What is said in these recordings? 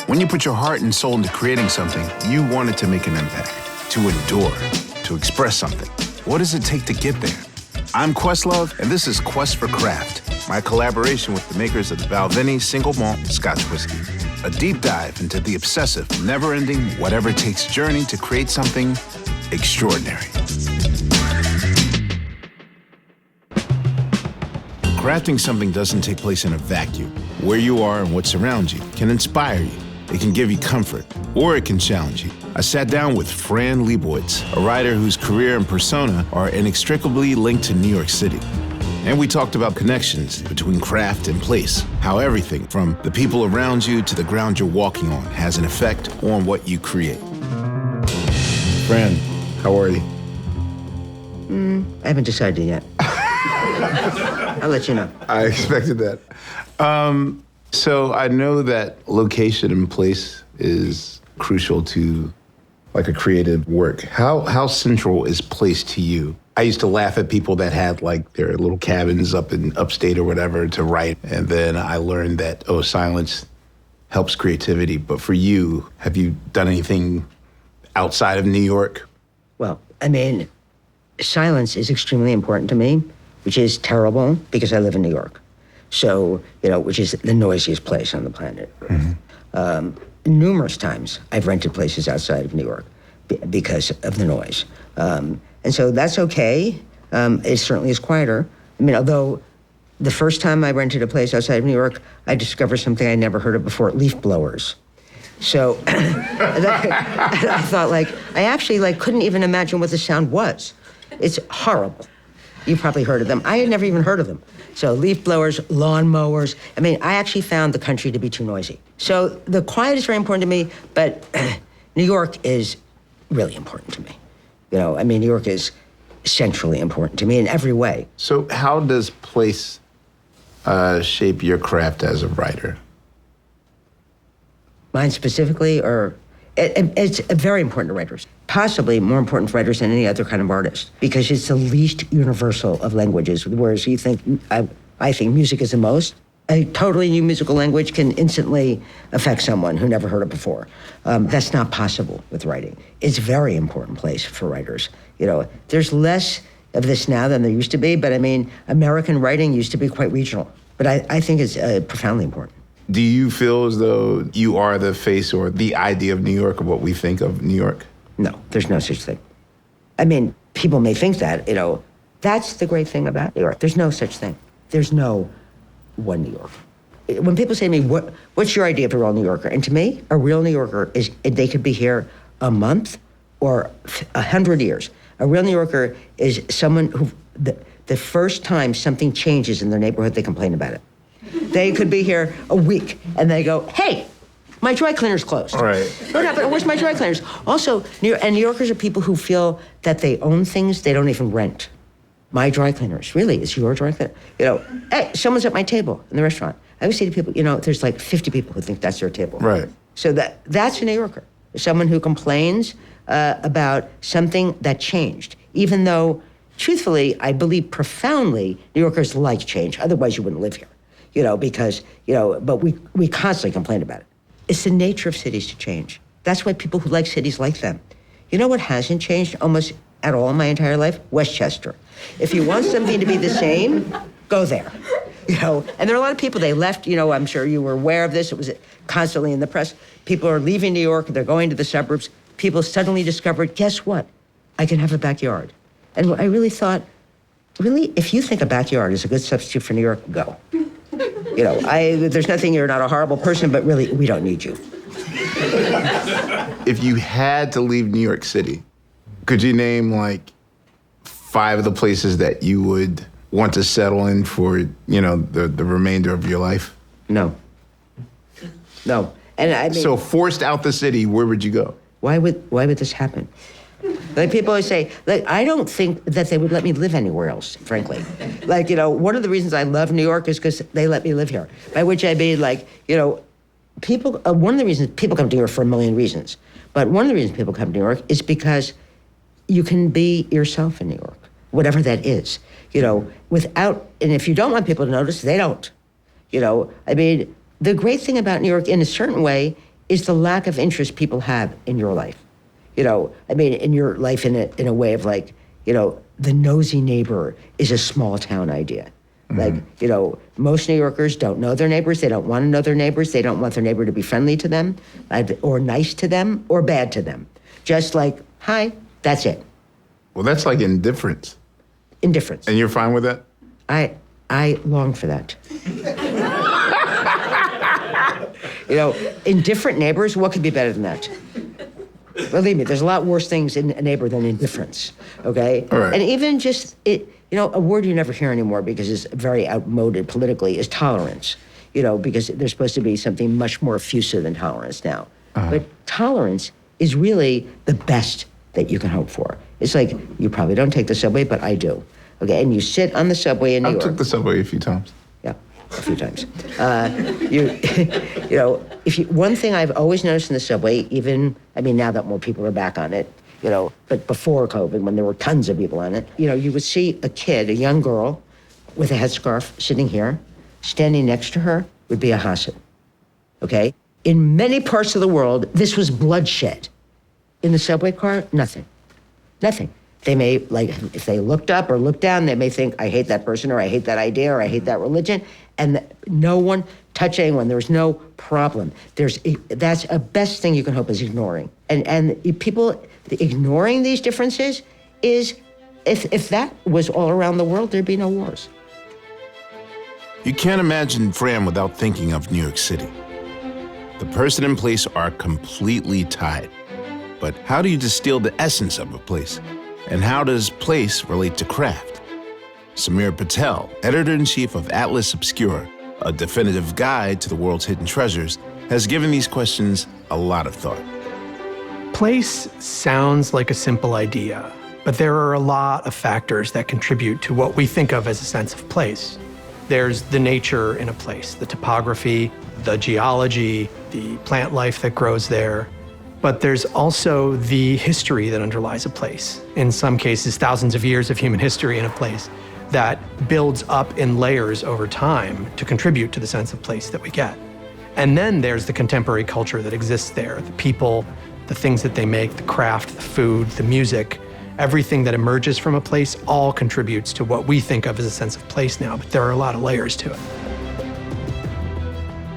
When you put your heart and soul into creating something, you want it to make an impact, to endure, to express something. What does it take to get there? I'm Questlove, and this is Quest for Craft, my collaboration with the makers of the Balvenie single malt Scotch whiskey. A deep dive into the obsessive, never-ending, whatever-it-takes journey to create something extraordinary. Crafting something doesn't take place in a vacuum. Where you are and what surrounds you can inspire you. It can give you comfort, or it can challenge you. I sat down with Fran Lebowitz, a writer whose career and persona are inextricably linked to New York City. And we talked about connections between craft and place, how everything from the people around you to the ground you're walking on has an effect on what you create. Fran, how are you? I haven't decided yet. I'll let you know. I expected that. So I know that location and place is crucial to like a creative work. How central is place to you? I used to laugh at people that had like their little cabins up in upstate or whatever to write. And then I learned that, silence helps creativity. But for you, have you done anything outside of New York? Well, I mean, silence is extremely important to me, which is terrible because I live in New York. So, which is the noisiest place on the planet. Mm-hmm. Numerous times I've rented places outside of New York because of the noise. And so that's okay. It certainly is quieter. I mean, although the first time I rented a place outside of New York, I discovered something I never heard of before, leaf blowers. So I thought, I actually couldn't even imagine what the sound was. It's horrible. You probably heard of them. I had never even heard of them. So leaf blowers, lawn mowers. I mean, I actually found the country to be too noisy. So the quiet is very important to me, but New York is really important to me. New York is centrally important to me in every way. So how does place shape your craft as a writer? Mine specifically, or it's very important to writers. Possibly more important to writers than any other kind of artist, because it's the least universal of languages. Whereas you think, I think music is the most. A totally new musical language can instantly affect someone who never heard it before. That's not possible with writing. It's a very important place for writers. There's less of this now than there used to be, but American writing used to be quite regional. But I think it's profoundly important. Do you feel as though you are the face or the idea of New York or what we think of New York? No, there's no such thing. People may think that, that's the great thing about New York. There's no such thing. There's no one New York. When people say to me, what's your idea of a real New Yorker? And to me, a real New Yorker is, they could be here a month or 100 years. A real New Yorker is someone who, the first time something changes in their neighborhood, they complain about it. They could be here a week and they go, hey, my dry cleaner's closed. All right. What happened? Where's my dry cleaners? Also, New Yorkers are people who feel that they own things they don't even rent. My dry cleaners, really, is your dry cleaner. Hey, someone's at my table in the restaurant. I always say to people, there's 50 people who think that's their table. Right. So that's a New Yorker. Someone who complains about something that changed, even though, truthfully, I believe profoundly, New Yorkers like change. Otherwise, you wouldn't live here. Because but we constantly complain about it. It's the nature of cities to change. That's why people who like cities like them. You know what hasn't changed almost at all in my entire life? Westchester. If you want something to be the same, go there. And there are a lot of people, they left, I'm sure you were aware of this, it was constantly in the press. People are leaving New York, they're going to the suburbs. People suddenly discovered, guess what? I can have a backyard. And I really thought, really, if you think a backyard is a good substitute for New York, go. There's nothing, you're not a horrible person, but really, we don't need you. If you had to leave New York City, could you name 5 of the places that you would want to settle in for, the remainder of your life? No. And So forced out the city, where would you go? Why would this happen? People always say, I don't think that they would let me live anywhere else, frankly. One of the reasons I love New York is because they let me live here. By which I mean, people, one of the reasons people come to New York for a million reasons, but one of the reasons people come to New York is because you can be yourself in New York, whatever that is, and if you don't want people to notice, they don't. the great thing about New York, in a certain way, is the lack of interest people have in your life. In your life in a way of like, the nosy neighbor is a small town idea. Mm-hmm. Like, most New Yorkers don't know their neighbors. They don't want to know their neighbors. They don't want their neighbor to be friendly to them, or nice to them, or bad to them. Just like, hi, that's it. Well, that's like indifference. Indifference. And you're fine with that? I long for that. Indifferent neighbors, what could be better than that? Believe me, there's a lot worse things in a neighbor than indifference, okay? All right. And even just, a word you never hear anymore because it's very outmoded politically is tolerance, because there's supposed to be something much more effusive than tolerance now. Uh-huh. But tolerance is really the best that you can hope for. It's like, you probably don't take the subway, but I do, okay? And you sit on the subway in New York. I took the subway a few times. Yeah, a few times. One thing I've always noticed in the subway, now that more people are back on it, but before COVID, when there were tons of people on it, you would see a young girl with a headscarf sitting here. Standing next to her would be a Hassid, okay? In many parts of the world, this was bloodshed. In the subway car, nothing. Nothing. They may, if they looked up or looked down, they may think, I hate that person, or I hate that idea, or I hate that religion, and no one touch anyone. There's no problem. That's a best thing you can hope is ignoring. And people ignoring these differences is, if that was all around the world, there'd be no wars. You can't imagine Fran without thinking of New York City. The person and place are completely tied. But how do you distill the essence of a place? And how does place relate to craft? Samir Patel, editor-in-chief of Atlas Obscura, a definitive guide to the world's hidden treasures, has given these questions a lot of thought. Place sounds like a simple idea, but there are a lot of factors that contribute to what we think of as a sense of place. There's the nature in a place, the topography, the geology, the plant life that grows there. But there's also the history that underlies a place. In some cases, thousands of years of human history in a place that builds up in layers over time to contribute to the sense of place that we get. And then there's the contemporary culture that exists there, the people, the things that they make, the craft, the food, the music, everything that emerges from a place all contributes to what we think of as a sense of place now, but there are a lot of layers to it.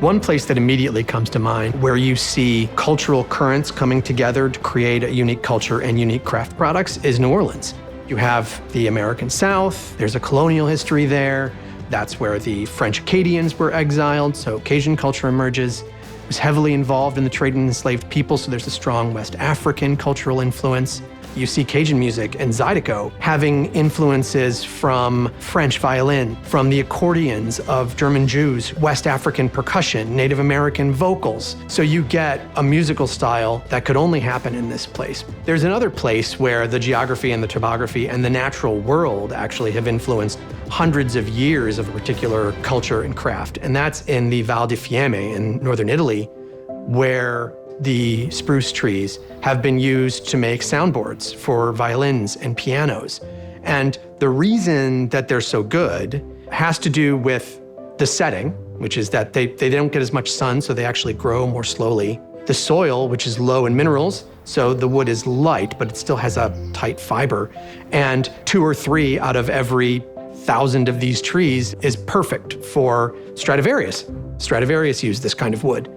One place that immediately comes to mind where you see cultural currents coming together to create a unique culture and unique craft products is New Orleans. You have the American South, there's a colonial history there. That's where the French Acadians were exiled, so Cajun culture emerges. It was heavily involved in the trade in enslaved people, so there's a strong West African cultural influence. You see Cajun music and Zydeco having influences from French violin, from the accordions of German Jews, West African percussion, Native American vocals. So you get a musical style that could only happen in this place. There's another place where the geography and the topography and the natural world actually have influenced hundreds of years of a particular culture and craft, and that's in the Val di Fiemme in northern Italy, where the spruce trees have been used to make soundboards for violins and pianos. And the reason that they're so good has to do with the setting, which is that they don't get as much sun, so they actually grow more slowly. The soil, which is low in minerals, so the wood is light, but it still has a tight fiber. And 2 or 3 out of every 1,000 of these trees is perfect for Stradivarius. Stradivarius used this kind of wood.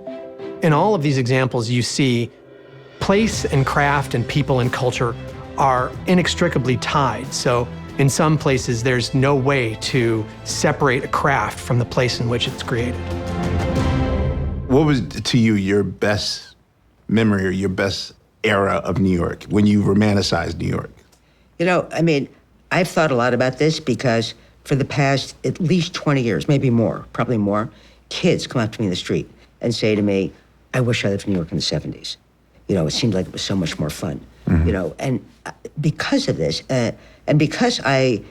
In all of these examples, you see place and craft and people and culture are inextricably tied. So in some places, there's no way to separate a craft from the place in which it's created. What was, to you, your best memory or your best era of New York, when you romanticized New York? I've thought a lot about this because for the past at least 20 years, maybe more, probably more, kids come up to me in the street and say to me, I wish I lived in New York in the 70s. It seemed like it was so much more fun, mm-hmm. And because of this, and because I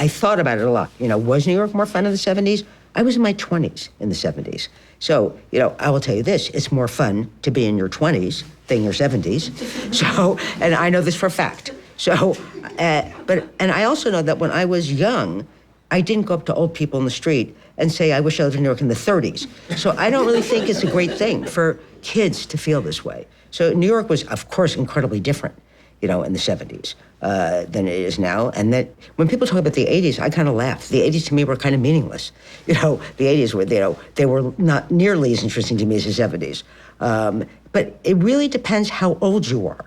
thought about it a lot. Was New York more fun in the 70s? I was in my 20s in the 70s. So, I will tell you this, it's more fun to be in your 20s than your 70s. So, and I know this for a fact. So, and I also know that when I was young, I didn't go up to old people in the street and say, I wish I lived in New York in the 30s. So I don't really think it's a great thing for kids to feel this way. So New York was, of course, incredibly different, in the 70s than it is now. And that when people talk about the 80s, I kind of laugh. The 80s to me were kind of meaningless. The 80s were, they were not nearly as interesting to me as the 70s. But it really depends how old you are.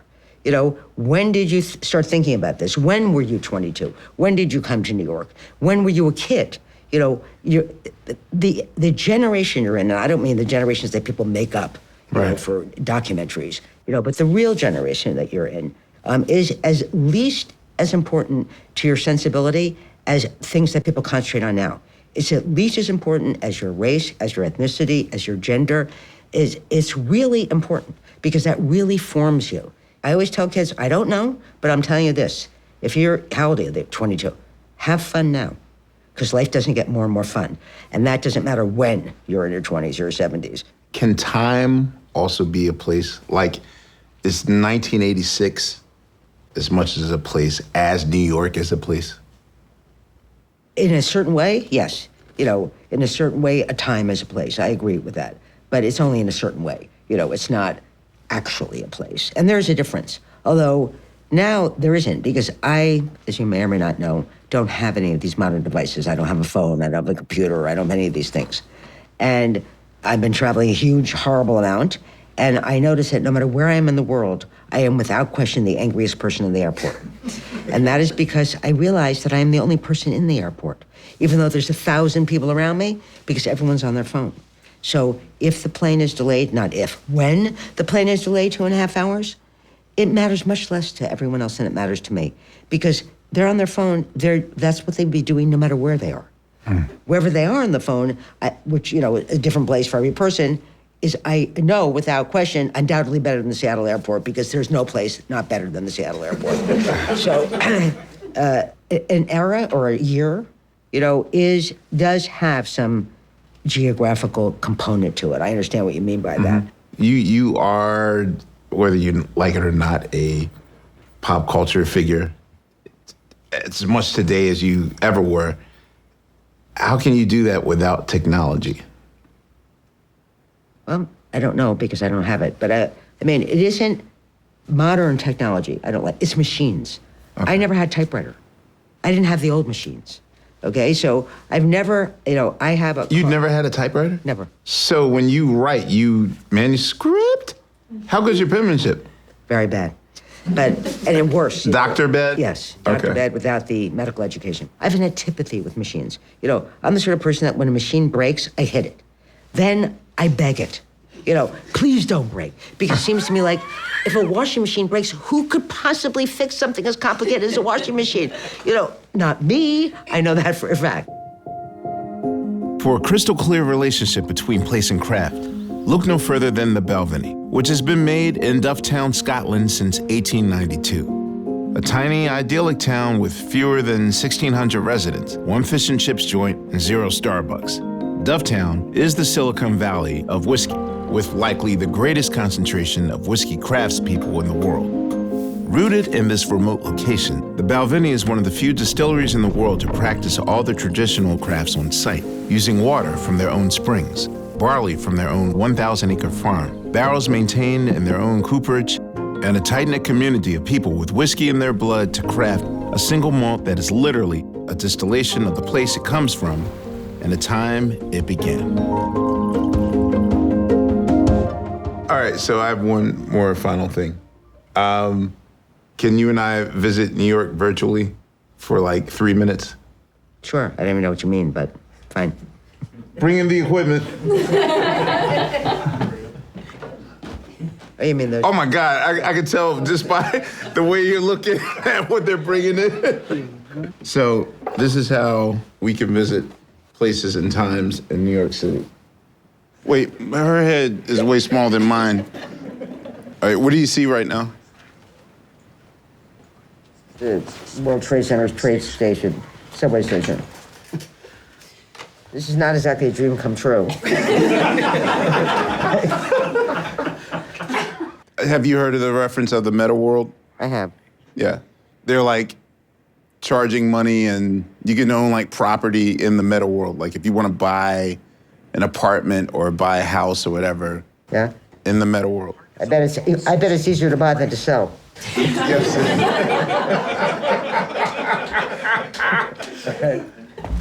When did you start thinking about this? When were you 22? When did you come to New York? When were you a kid? The generation you're in, and I don't mean the generations that people make up for documentaries, but the real generation that you're in is as least as important to your sensibility as things that people concentrate on now. It's at least as important as your race, as your ethnicity, as your gender. It's really important because that really forms you. I always tell kids, I don't know, but I'm telling you this. If how old are you? They're 22. Have fun now, because life doesn't get more and more fun. And that doesn't matter when you're in your 20s or 70s. Can time also be a place? Like, is 1986 as much as a place as New York is a place? In a certain way, yes. In a certain way, a time is a place. I agree with that. But it's only in a certain way. It's not actually a place. And there's a difference. Although now there isn't, because I, as you may or may not know, don't have any of these modern devices. I don't have a phone, I don't have a computer, I don't have any of these things. And I've been traveling a huge, horrible amount, and I notice that no matter where I am in the world, I am without question the angriest person in the airport. And that is because I realize that I am the only person in the airport, even though there's 1,000 people around me, because everyone's on their phone. So if the plane is delayed, not if, when the plane is delayed 2.5 hours, it matters much less to everyone else than it matters to me. Because they're on their phone, that's what they'd be doing no matter where they are. Wherever they are on the phone, which, a different place for every person, is, I know without question, undoubtedly better than the Seattle airport, because there's no place not better than the Seattle airport. So an era or a year, does have some geographical component to it. I understand what you mean by that. You are, whether you like it or not, a pop culture figure. It's as much today as you ever were. How can you do that without technology? Well, I don't know, because I don't have it. But it isn't modern technology. I don't like. It's machines. Okay. I never had typewriter. I didn't have the old machines. Okay, so I've never, I have a... You'd never had a typewriter? Never. So when you write, you manuscript? How good's your penmanship? Very bad. And worse. Doctor bed? Yes, doctor bed without the medical education. I have an antipathy with machines. I'm the sort of person that when a machine breaks, I hit it. Then I beg it. Please don't break. Because it seems to me like if a washing machine breaks, who could possibly fix something as complicated as a washing machine? Not me. I know that for a fact. For a crystal clear relationship between place and craft, look no further than the Balvenie, which has been made in Dufftown, Scotland since 1892. A tiny, idyllic town with fewer than 1,600 residents, 1 fish and chips joint, and 0 Starbucks. Dufftown is the Silicon Valley of whiskey, with likely the greatest concentration of whiskey craftspeople in the world. Rooted in this remote location, the Balvenie is one of the few distilleries in the world to practice all their traditional crafts on site, using water from their own springs, barley from their own 1,000-acre farm, barrels maintained in their own cooperage, and a tight-knit community of people with whiskey in their blood to craft a single malt that is literally a distillation of the place it comes from and the time it began. All right, so I have one more final thing. Can you and I visit New York virtually for like 3 minutes? Sure, I don't even know what you mean, but fine. Bring in the equipment. Oh, you mean Oh my God, I can tell just by the way you're looking at what they're bringing in. So this is how we can visit places and times in New York City. Wait, her head is way smaller than mine. All right, what do you see right now? The World Trade Center's trade station, subway station. This is not exactly a dream come true. Have you heard of the reference of the meta world? I have. Yeah. They're like charging money, and you can own like property in the meta world. Like if you want to buy an apartment or buy a house or whatever. Yeah. In the meta world. I bet it's easier to buy than to sell. Yes.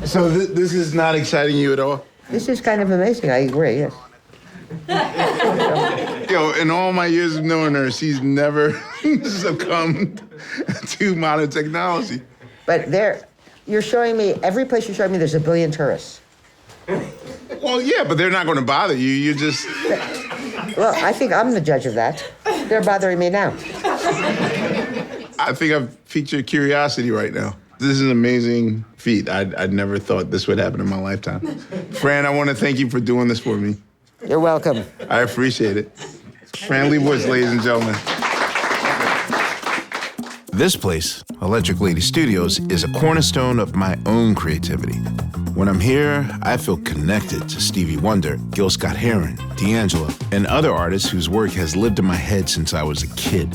So this is not exciting you at all? This is kind of amazing. I agree. Yes. Yo, in all my years of knowing her, she's never succumbed to modern technology. But you're showing me, every place you're showing me, there's a billion tourists. Well, yeah, but they're not going to bother you. You just... Well, I think I'm the judge of that. They're bothering me now. I think I've piqued your curiosity right now. This is an amazing feat. I'd never thought this would happen in my lifetime. Fran, I want to thank you for doing this for me. You're welcome. I appreciate it. Fran Lebowitz, ladies and gentlemen. This place, Electric Lady Studios, is a cornerstone of my own creativity. When I'm here, I feel connected to Stevie Wonder, Gil Scott-Heron, D'Angelo, and other artists whose work has lived in my head since I was a kid.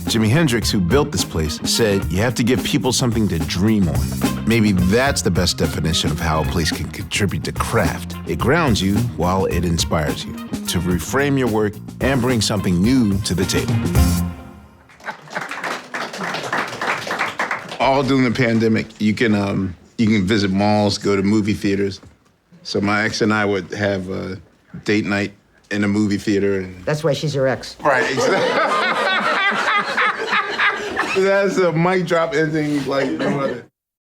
Jimi Hendrix, who built this place, said you have to give people something to dream on. Maybe that's the best definition of how a place can contribute to craft. It grounds you while it inspires you to reframe your work and bring something new to the table. All during the pandemic, you can visit malls, go to movie theaters. So my ex and I would have a date night in a movie theater. And... That's why she's your ex. Right, exactly. That's a mic drop ending like no other.